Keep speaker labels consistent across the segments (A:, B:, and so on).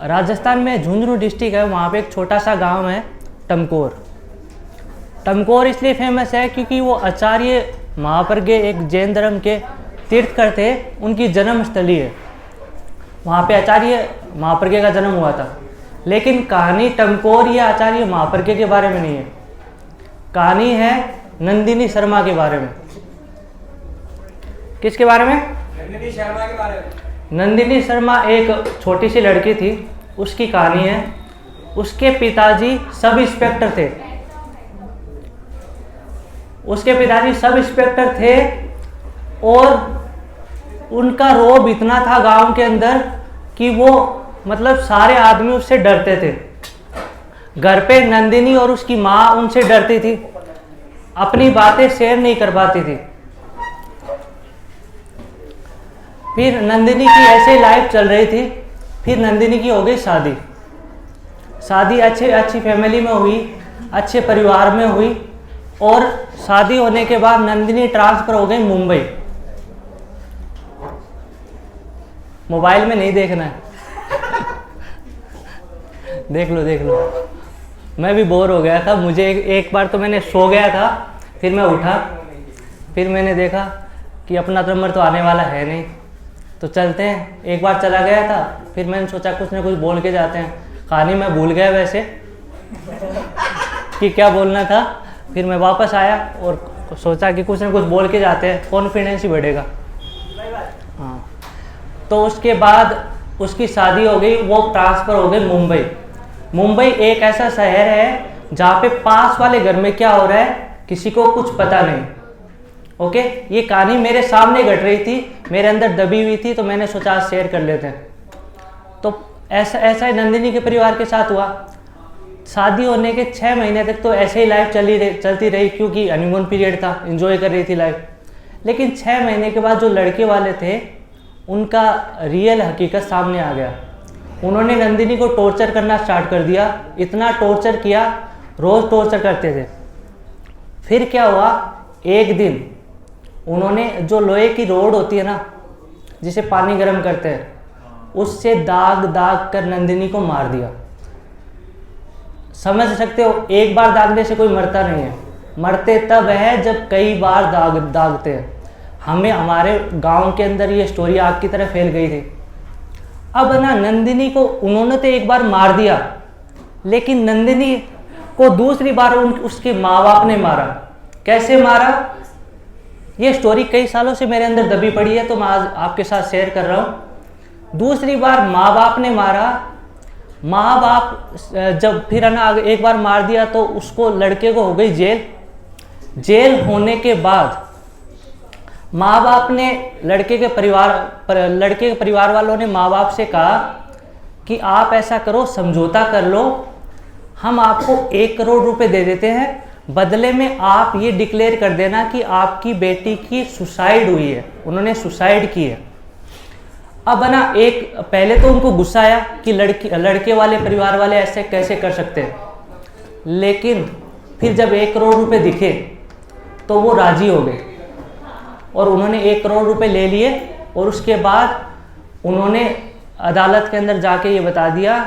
A: राजस्थान में झुंझुनू डिस्ट्रिक्ट है, वहाँ पे एक छोटा सा गांव है टमकोर। टमकोर इसलिए फेमस है क्योंकि वो आचार्य महाप्रज्ञ एक जैन धर्म के तीर्थकर थे, उनकी जन्म स्थली है। वहाँ पे आचार्य महाप्रज्ञ का जन्म हुआ था। लेकिन कहानी टमकोर या आचार्य महाप्रज्ञ के बारे में नहीं है, कहानी है नंदिनी शर्मा के बारे में। किसके बारे में?
B: नंदिनी शर्मा के बारे में।
A: नंदिनी शर्मा एक छोटी सी लड़की थी, उसकी कहानी है। उसके पिताजी सब इंस्पेक्टर थे, उसके पिताजी सब इंस्पेक्टर थे और उनका रौब इतना था गांव के अंदर कि वो मतलब सारे आदमी उससे डरते थे। घर पे नंदिनी और उसकी माँ उनसे डरती थी, अपनी बातें शेयर नहीं कर पाती थी। फिर नंदिनी की ऐसे लाइफ चल रही थी। फिर नंदिनी की हो गई शादी। शादी अच्छी फैमिली में हुई, अच्छे परिवार में हुई। और शादी होने के बाद नंदिनी ट्रांसफर हो गई मुंबई। मोबाइल में नहीं देखना है, देख लो। मैं भी बोर हो गया था। मुझे एक बार तो मैंने सो गया था, फिर मैं उठा, फिर मैंने देखा कि अपना नंबर तो आने वाला है नहीं, तो चलते हैं। एक बार चला गया था, फिर मैंने सोचा कुछ ना कुछ बोल के जाते हैं। कहानी मैं भूल गया वैसे कि क्या बोलना था। फिर मैं वापस आया और सोचा कि कुछ ना कुछ बोल के जाते हैं, कॉन्फिडेंस ही बढ़ेगा। हाँ, तो उसके बाद उसकी शादी हो गई, वो ट्रांसफ़र हो गई मुंबई। मुंबई एक ऐसा शहर है जहाँ पे पास वाले घर में क्या हो रहा है किसी को कुछ पता नहीं। ओके, ये कहानी मेरे सामने घट रही थी, मेरे अंदर दबी हुई थी, तो मैंने सोचा आज शेयर कर लेते हैं। तो ऐसा ही नंदिनी के परिवार के साथ हुआ। शादी होने के 6 महीने तक तो ऐसे ही लाइफ चलती रही, क्योंकि हनीमून पीरियड था, एंजॉय कर रही थी लाइफ। लेकिन 6 महीने के बाद जो लड़के वाले थे उनका रियल हकीकत सामने आ गया। उन्होंने नंदिनी को टॉर्चर करना स्टार्ट कर दिया। इतना टॉर्चर किया, रोज़ टॉर्चर करते थे। फिर क्या हुआ, एक दिन उन्होंने जो लोहे की रोड होती है ना, जिसे पानी गर्म करते हैं, उससे दाग कर नंदिनी को मार दिया। समझ सकते हो, एक बार दागने से कोई मरता नहीं है, मरते तब है जब कई बार दागते हैं। हमारे गांव के अंदर ये स्टोरी आग की तरह फैल गई थी। अब ना नंदिनी को उन्होंने तो एक बार मार दिया, लेकिन नंदिनी को दूसरी बार उसके माँ बाप ने मारा। कैसे मारा, ये स्टोरी कई सालों से मेरे अंदर दबी पड़ी है, तो मैं आज आपके साथ शेयर कर रहा हूँ। दूसरी बार माँ बाप ने मारा। माँ बाप जब फिर है ना एक बार मार दिया तो उसको, लड़के को हो गई जेल होने के बाद माँ बाप ने लड़के के परिवार वालों ने माँ बाप से कहा कि आप ऐसा करो, समझौता कर लो, हम आपको 1 करोड़ रुपए दे देते हैं, बदले में आप ये डिक्लेयर कर देना कि आपकी बेटी की सुसाइड हुई है, उन्होंने सुसाइड की है। अब ना पहले तो उनको गुस्सा आया कि लड़के वाले परिवार वाले ऐसे कैसे कर सकते हैं, लेकिन फिर जब 1 करोड़ रुपए दिखे तो वो राजी हो गए और उन्होंने 1 करोड़ रुपए ले लिए। और उसके बाद उन्होंने अदालत के अंदर जाके ये बता दिया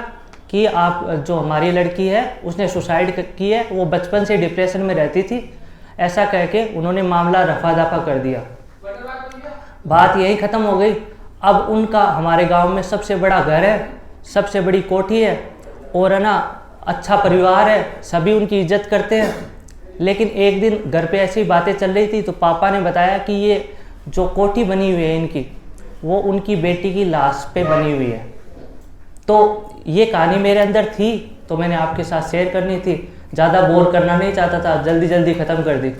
A: कि आप जो हमारी लड़की है उसने सुसाइड की है, वो बचपन से डिप्रेशन में रहती थी, ऐसा कह के उन्होंने मामला रफा दफा कर दिया। बात यही ख़त्म हो गई। अब उनका हमारे गांव में सबसे बड़ा घर है, सबसे बड़ी कोठी है और है ना अच्छा परिवार है, सभी उनकी इज्जत करते हैं। लेकिन एक दिन घर पे ऐसी बातें चल रही थी तो पापा ने बताया कि ये जो कोठी बनी हुई है इनकी, वो उनकी बेटी की लाश पे बनी हुई है। तो ये कहानी मेरे अंदर थी, तो मैंने आपके साथ शेयर करनी थी, ज़्यादा बोर करना नहीं चाहता था, जल्दी ख़त्म कर दी।